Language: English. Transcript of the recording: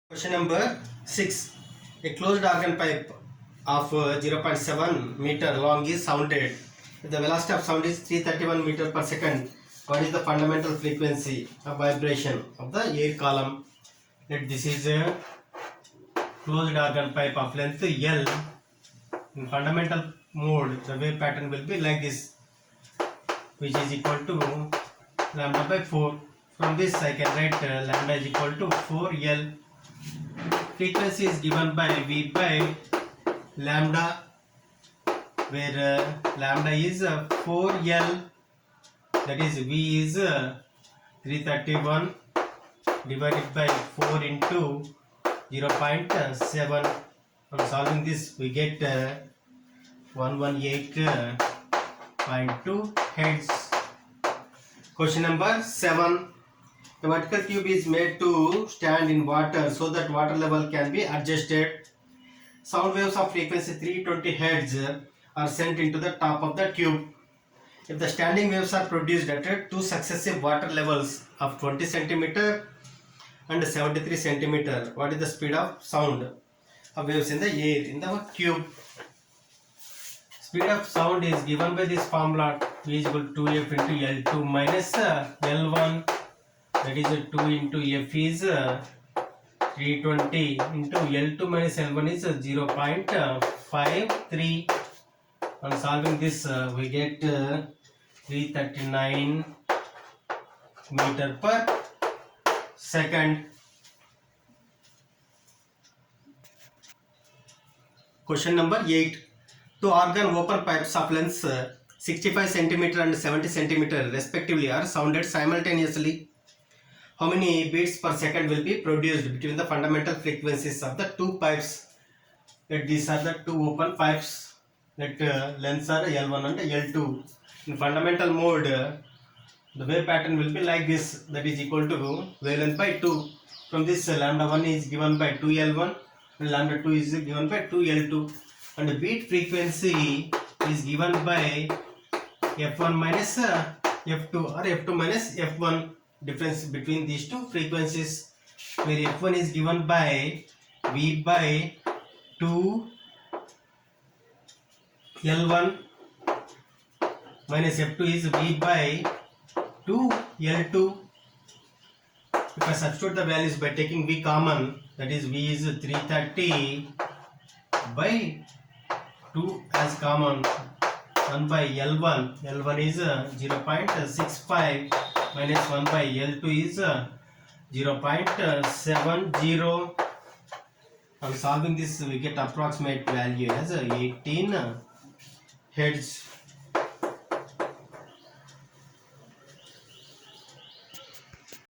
Question number 6. A closed organ pipe of 0.7 meter long is sounded. The velocity of sound is 331 meter per second. What is the fundamental frequency of vibration of the air column? Let this is a closed organ pipe of length L. In fundamental mode, the wave pattern will be like this, which is equal to lambda by 4. From this I can write lambda is equal to 4L. Frequency is given by V by lambda, where lambda is 4L, that is V is 331 divided by 4 into 0.7. On solving this we get 118.2 Hz. Question number 7. A vertical tube is made to stand in water so that water level can be adjusted. Sound waves of frequency 320 Hz are sent into the top of the tube. If the standing waves are produced at two successive water levels of 20 cm and 73 cm, what is the speed of sound of waves in the air in the tube? Speed of sound is given by this formula, V is equal to 2F into L2 minus L1, that is 2 into F is 320 into L2 minus L1 is 0.53. On solving this we get 339 meter per second. Question number 8. Two organ open pipes of lengths 65 cm and 70 cm respectively are sounded simultaneously. How many beats per second will be produced between the fundamental frequencies of the two pipes? That these are the two open pipes, that lengths are L1 and L2. In fundamental mode, the wave pattern will be like this, that is equal to wavelength by 2. From this lambda 1 is given by 2L1 and lambda 2 is given by 2L2, and the beat frequency is given by F1 minus F2 or F2 minus F1. Difference between these two frequencies, where F1 is given by V by 2 L1 minus F2 is V by 2 L2. If I substitute the values by taking V common, that is V is 330 by 2 as common, 1 by L1, L1 is 0.65 minus 1 by L2 is 0.70. On solving this we get approximate value as 18 Hz.